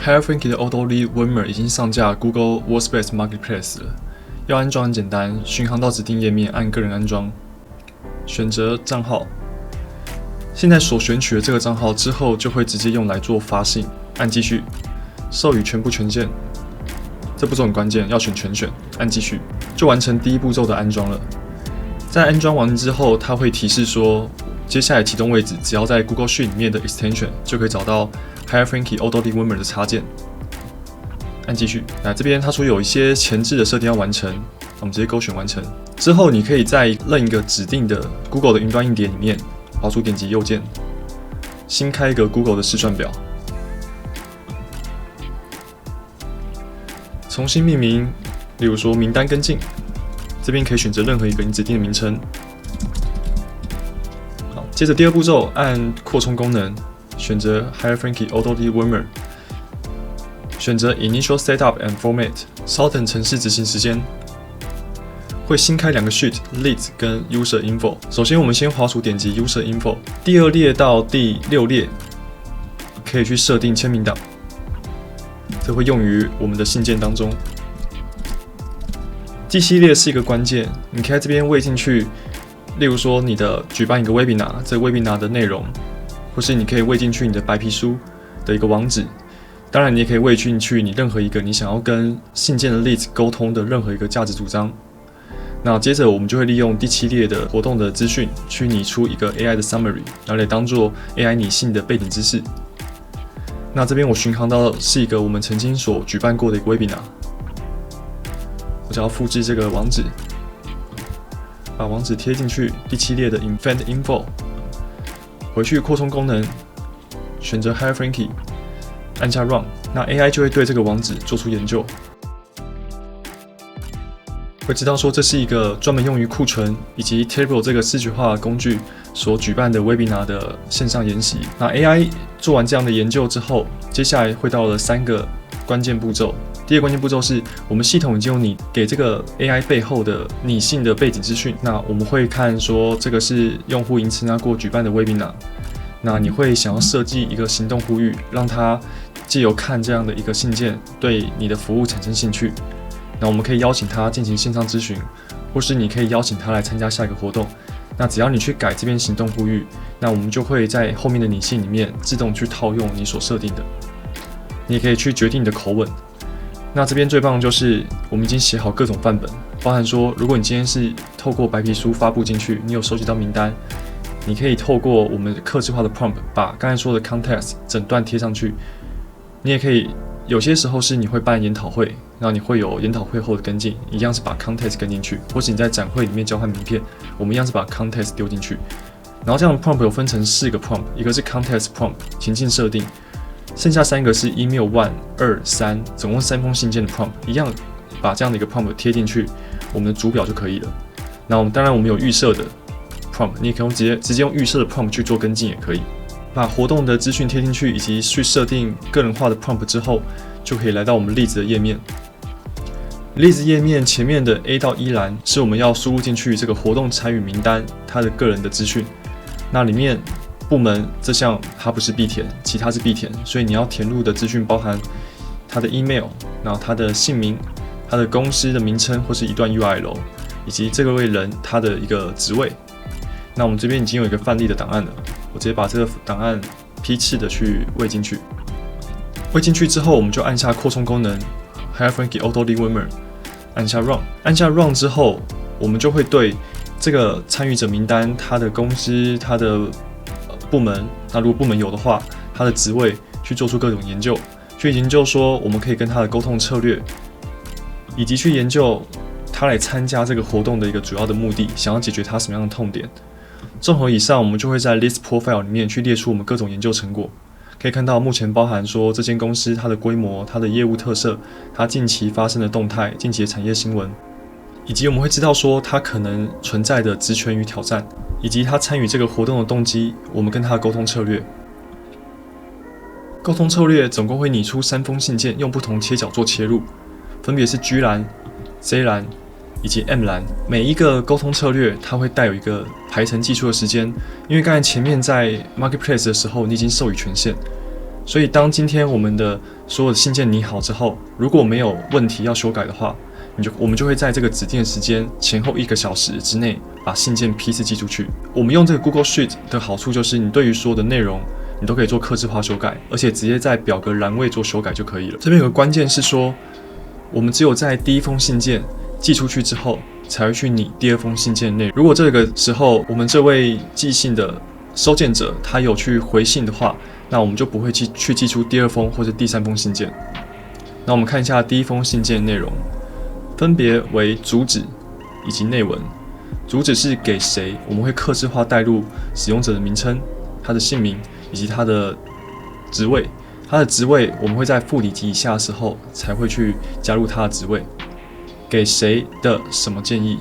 HireFrankie 的 Auto Lead Winmer 已经上架 Google Workspace Marketplace 了。要安装很简单，巡航到指定页面，按个人安装，选择账号。现在所选取的这个账号之后，就会直接用来做发信，按继续，授予全部权限。这步骤很关键，要选全选，按继续，就完成第一步骤的安装了。在安装完之后，它会提示说，接下来启动位置只要在 Google Sheet 里面的 Extension 就可以找到 HireFrankie Auto Lead Winmer 的插件。按继续。那这边它说有一些前置的设定要完成，我们直接勾选完成。之后你可以在任一个指定的 Google 的云端硬碟里面，滑鼠点击右键，新开一个 Google 的试算表，重新命名，例如说名单跟进。这边可以选择任何一个你指定的名称。好，接着第二步骤，按扩充功能，选择 HireFrankie Auto Lead Winmer， 选择 Initial Setup and Format， 稍等程式执行时间。会新开两个 sheet Leads 跟 User Info。首先，我们先滑鼠点击 User Info， 第2列到第6列可以去设定签名档，这会用于我们的信件当中。第7列是一个关键，你可以在这边喂进去，例如说你的举办一个 Webinar， 这个 Webinar 的内容，或是你可以喂进去你的白皮书的一个网址。当然，你也可以喂进去你任何一个你想要跟信件的 Leads 沟通的任何一个价值主张。那接着我们就会利用第7列的活动的资讯去拟出一个 AI 的 summary， 然后来当做 AI 拟信的背景知识。那这边我巡航到的是一个我们曾经所举办过的一个 webinar， 我只要复制这个网址，把网址贴进去第7列的 event info， 回去扩充功能，选择 HireFrankie， 按下 Run， 那 AI 就会对这个网址做出研究。会知道说这是一个专门用于库存以及 Table 这个视觉化工具所举办的 Webinar 的线上研习。那 AI 做完这样的研究之后，接下来会到了3个关键步骤。第一个关键步骤是我们系统已经有你给这个 AI 背后的拟信的背景资讯。那我们会看说这个是用户因参加过举办的 Webinar， 那你会想要设计一个行动呼吁，让他藉由看这样的一个信件对你的服务产生兴趣。那我们可以邀请他进行线上咨询，或是你可以邀请他来参加下一个活动。那只要你去改这边行动呼吁，那我们就会在后面的拟信里面自动去套用你所设定的。你也可以去决定你的口吻。那这边最棒的就是我们已经写好各种范本，包含说如果你今天是透过白皮书发布进去，你有收集到名单，你可以透过我们客制化的 prompt 把刚才说的 context 整段贴上去。你也可以有些时候是你会办研讨会，然后你会有研讨会后的跟进，一样是把 context 跟进去，或是你在展会里面交换名片，我们一样是把 context 丢进去。然后这样的 prompt 有分成4个 prompt， 一个是 context prompt 情境设定，剩下3个是 email 1、2、3，总共3封信件的 prompt， 一样把这样的一个 prompt 贴进去我们的主表就可以了。那当然我们有预设的 prompt， 你也可以直接用预设的 prompt 去做跟进也可以。把活动的资讯贴进去，以及去设定个人化的 prompt 之后，就可以来到我们Leads的页面。Leads页面前面的 A 到 E 栏是我们要输入进去这个活动参与名单它的个人的资讯。那里面部门这项它不是必填，其他是必填，所以你要填入的资讯包含他的 email， 然后他的姓名、他的公司的名称或是一段 URL， 以及这个位人他的一个职位。那我们这边已经有一个范例的档案了。我直接把这个档案批次的去喂进去，喂进去之后，我们就按下扩充功能 HireFrankie Auto Lead Winmer， 按下 Run， 按下 Run 之后，我们就会对这个参与者名单、他的公司、他的部门，那如果部门有的话，他的职位去做出各种研究，去研究说我们可以跟他的沟通策略，以及去研究他来参加这个活动的一个主要的目的，想要解决他什么样的痛点。综合以上，我们就会在 List Profile 里面去列出我们各种研究成果。可以看到，目前包含说这间公司它的规模、它的业务特色、它近期发生的动态、近期的产业新闻，以及我们会知道说它可能存在的职权与挑战，以及它参与这个活动的动机，我们跟它的沟通策略。沟通策略总共会拟出3封信件，用不同切角做切入，分别是 G 栏、J 栏以及 M 栏。每一个沟通策略它会带有一个排程计数的时间，因为刚才前面在 Marketplace 的时候你已经授予权限，所以当今天我们的所有的信件拟好之后，如果没有问题要修改的话，我们就会在这个指定的时间前后1个小时之内把信件批次寄出去。我们用这个 Google Sheet 的好处就是，你对于所有的内容你都可以做客制化修改，而且直接在表格栏位做修改就可以了。这边有个关键是说，我们只有在第一封信件寄出去之后，才会去拟第二封信件的内容。如果这个时候我们这位寄信的收件者他有去回信的话，那我们就不会去寄出第2封或者第3封信件。那我们看一下第一封信件的内容，分别为主旨以及内文。主旨是给谁，我们会客制化带入使用者的名称、他的姓名以及他的职位。他的职位我们会在副理级以下的时候才会去加入他的职位。给谁的什么建议？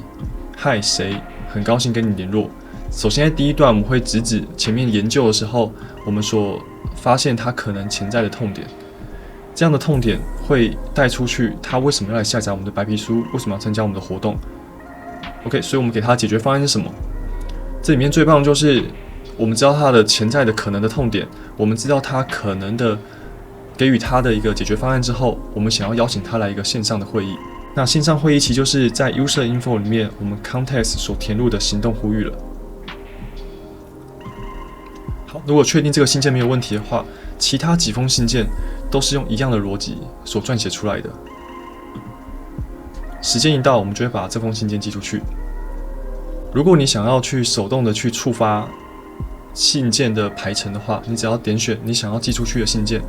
嗨，谁？很高兴跟你联络。首先，在第一段我们会直指前面研究的时候，我们所发现他可能潜在的痛点。这样的痛点会带出去他为什么要来下载我们的白皮书，为什么要参加我们的活动。OK， 所以我们给他的解决方案是什么？这里面最棒的就是我们知道他的潜在的可能的痛点，我们知道他可能的给予他的一个解决方案之后，我们想要邀请他来一个线上的会议。那线上会议其实就是在 User Info 里面我们 Context 所填入的行动呼吁了。好，如果确定这个信件没有问题的话，其他几封信件都是用一样的逻辑所撰写出来的。时间一到，我们就会把这封信件寄出去。如果你想要去手动的去触发信件的排程的话，你只要点选你想要寄出去的信件，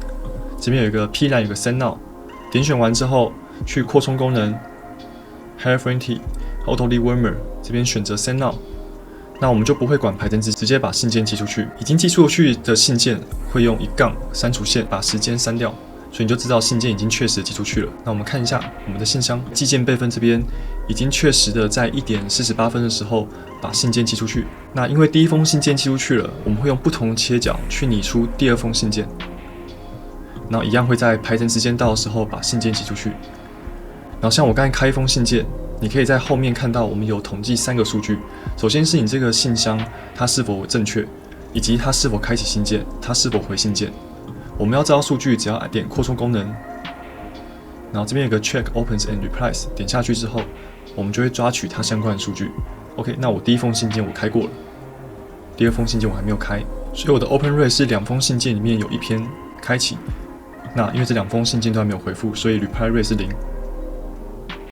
这边有一个 P 栏有个 Send Now， 点选完之后去扩充功能 Hierarchy Auto-Lead Warmer 这边选择 Send Now， 那我们就不会管排程值，直接把信件寄出去。已经寄出去的信件会用一杠删除线把时间删掉，所以你就知道信件已经确实寄出去了。那我们看一下我们的信箱寄件备份，这边已经确实的在1点48分的时候把信件寄出去。那因为第一封信件寄出去了，我们会用不同的切角去拟出第2封信件，然后一样会在排程时间到的时候把信件寄出去。然后像我刚才开一封信件，你可以在后面看到我们有统计3个数据。首先是你这个信箱它是否正确，以及它是否开启信件，它是否回信件。我们要知道数据，只要点扩充功能，然后这边有个 Check Opens and Replies， 点下去之后，我们就会抓取它相关的数据。OK， 那我第一封信件我开过了，第2封信件我还没有开，所以我的 Open Rate 是2封信件里面有1篇开启。那因为这2封信件都还没有回复，所以 Reply Rate 是0。